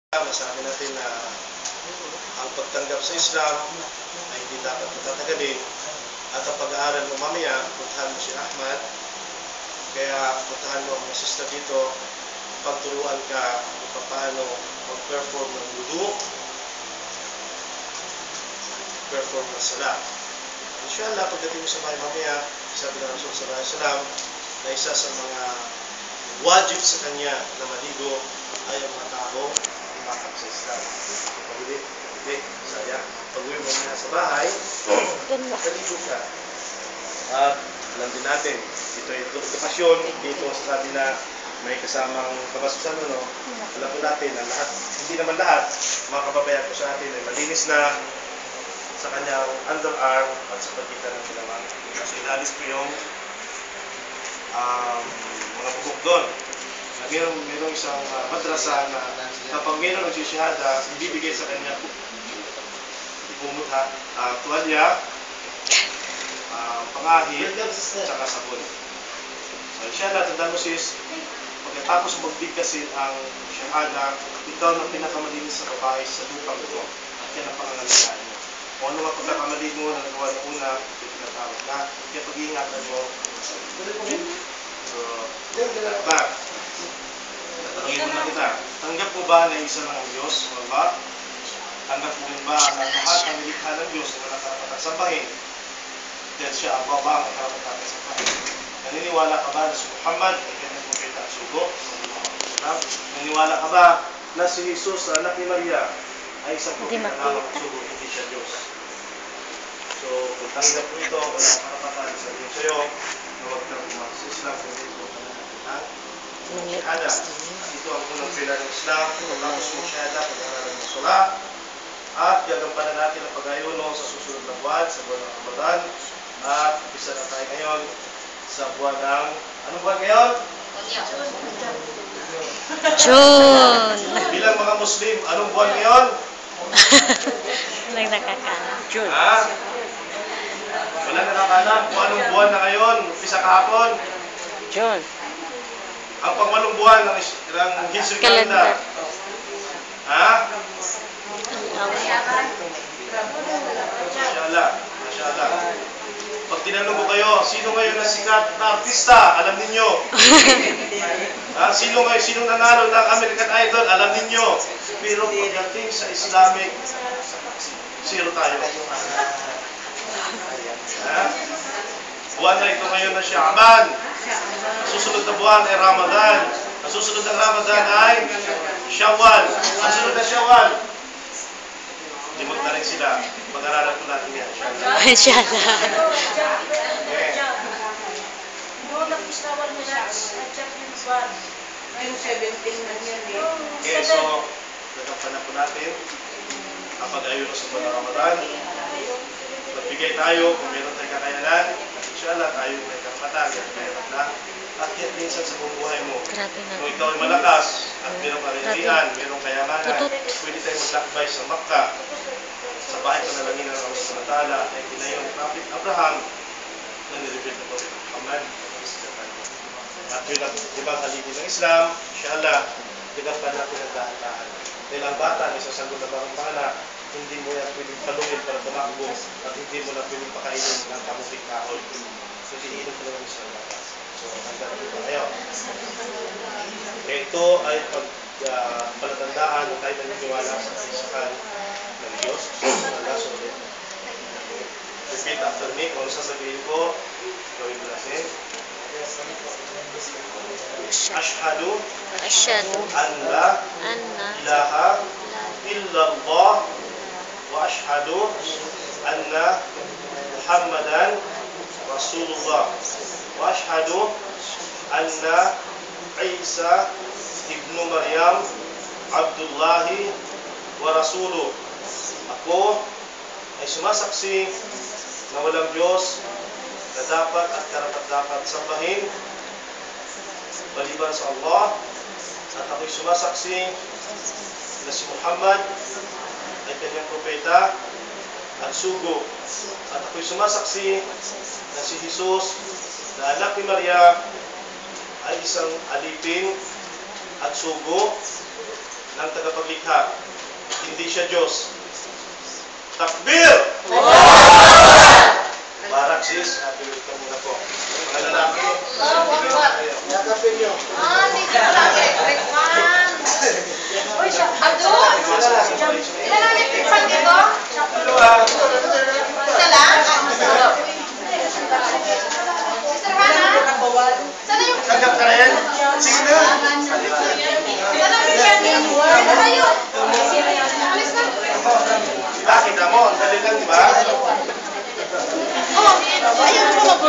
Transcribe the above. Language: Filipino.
Masabi natin na ang pagtanggap sa Islam ay hindi dapat matatagalin at ang pag-aaral mo mamaya, puntahan mo si Ahmad, kaya puntahan mo ang mga sister dito, pagturuan ka kung paano mag-perform ng wudu, perform ng salat. Inshallah, pagdating mo sa bahay mamaya, sabi ng Rasul sallallahu alaihi wasallam na isa sa mga wajib sa kanya na maligo ay ang mga tao umakap sa Islam. Hindi, saya. Pag-uwi mo na sa bahay, maligo ka. At alam din natin, ito ay edukasyon, dito sa sabi na may kasamang kabasusan, no? Alam po natin na lahat, hindi naman lahat, mga kababayan ko sa atin ay malinis na sa kanyang underarm at sa pagitan ng kilaman. Kasi inalis ko yung mga bubog doon. Mayroong isang madrasa na kapag mayroong nagsisihada, ibibigay sa kanya pumutha, tuwalya, pangahit, at sabon. So, inshallah, tandaan mo sis, pagkatapos magbigkasin ang shahada, ikaw na pinakamalinis sa babae sa lupang ito. At yan ang pangangalagaan mo. Kung ano mga pagkakamali mo na nagawa ng una, yung pinatawag na, kaya pag-iingatan mo. So, tatanungin mo na kita, tanggap mo ba na isa lang ang Diyos, Allah? Tanggap mo rin ba na lahat ng nilikha ng Diyos na walang karapatang sambahin? Dahil siya ang ba ang karapatang sambahin? Naniniwala ka ba na si Muhammad ay kanyang propeta at sugo? Naniniwala ka ba na si Jesus, anak ni Maria, ay isang propeta lamang at sugo, hindi siya Diyos? So, kung tanggap mo ito, wala ang karapatan sa Diyos sa'yo, na huwag kang pumasok sa Islam, kung ito ka na natin shahada. Ito ang unang pila ng Islam, pagkatapos mo shahada, pag-aaral ng sula, at gagampanan natin ang pag-ayuno sa susunod na buwan, sa buwan ng Ramadan, at umpisa na tayo ngayon sa buwan ng, anong buwan ngayon? June. Bilang mga Muslim, anong buwan ngayon? Walang nakakala. June. Ha? Wala nakakalam kung anong buwan na ngayon, umpisa kahapon. June. Ang pangwalong buwan ng history calendar. Ha? Masyaallah. Masyaallah. Pag tinanong ko kayo, sino ngayon na sikat na artista? Alam ninyo. Sino nanalo ng American Idol? Alam ninyo. Pero pagdating sa Islamic, zero tayo. Buwan na ito ngayon na Sha'ban. Ang susunod na buwan ay Ramadan. Ang susunod na Ramadan ay Shawwal. Ang susunod na Shawwal, limot na rin sila. Pag-aralan ko natin yan. Inshallah. Okay, so nagampanan po natin ang pag-ayuno sa buwan ng Ramadan. Magbigay tayo kung meron tayong kakayanan. Inshallah, tayo may karapatan. At yan minsan sa buhay mo. Kung ikaw ay malakas at mayroong kariyarihan, mayroong kayamanan, pwede tayo maglakbay sa Makkah. Sa bahay panalangin ng Allah subhanahu wa ta'ala ay ginayon ni Prophet Abraham na nireveal na Prophet Muhammad. At yun ang ibang haligi ng Islam, inshallah, pinagpan natin ang dahan-dahan. Dahil ang bata ay sasagot na parang panganak, hindi mo yan pwedeng paluin para tumakbo at hindi mo na pwedeng pakainin ng kamuting kahoy. So, iinom ko naman sa bata. So, hanggang dito kayo. Kaya ito ay palatandaan na tayo naniniwala sa isakan ng Diyos. So, repeat after me. Kung sasabihin ko, gawin mo natin. Ashhadu an la ilaha illallah wa ashhadu anna Muhammadan Rasulullah wa ashhadu anna Isa ibnu Maryam Abdullahi wa Rasuluh. Ako ay sumasaksi na walang Diyos na dapat at karapat-dapat sambahin maliban sa Allah, at ako'y sumasaksi na si Muhammad ay kanyang propeta at sugo, at ako'y sumasaksi na si Jesus na anak ni Maria ay isang alipin at sugo ng tagapaglikha. Hindi siya Diyos. Takbir! Barak sis, bilis ka muna po. Mga lalaki, yakapin nyo. Sige ko lang. Uy, siya. Abdul? Ilan ang nagpipang dito? Isa lang? Sister Hannah? Sana yung... Sagap ka rin? Sige na. Sana yung candy? Sana tayo? Alis na. Diba, kita mo, ang dali lang, diba? Oh, ayun mo mag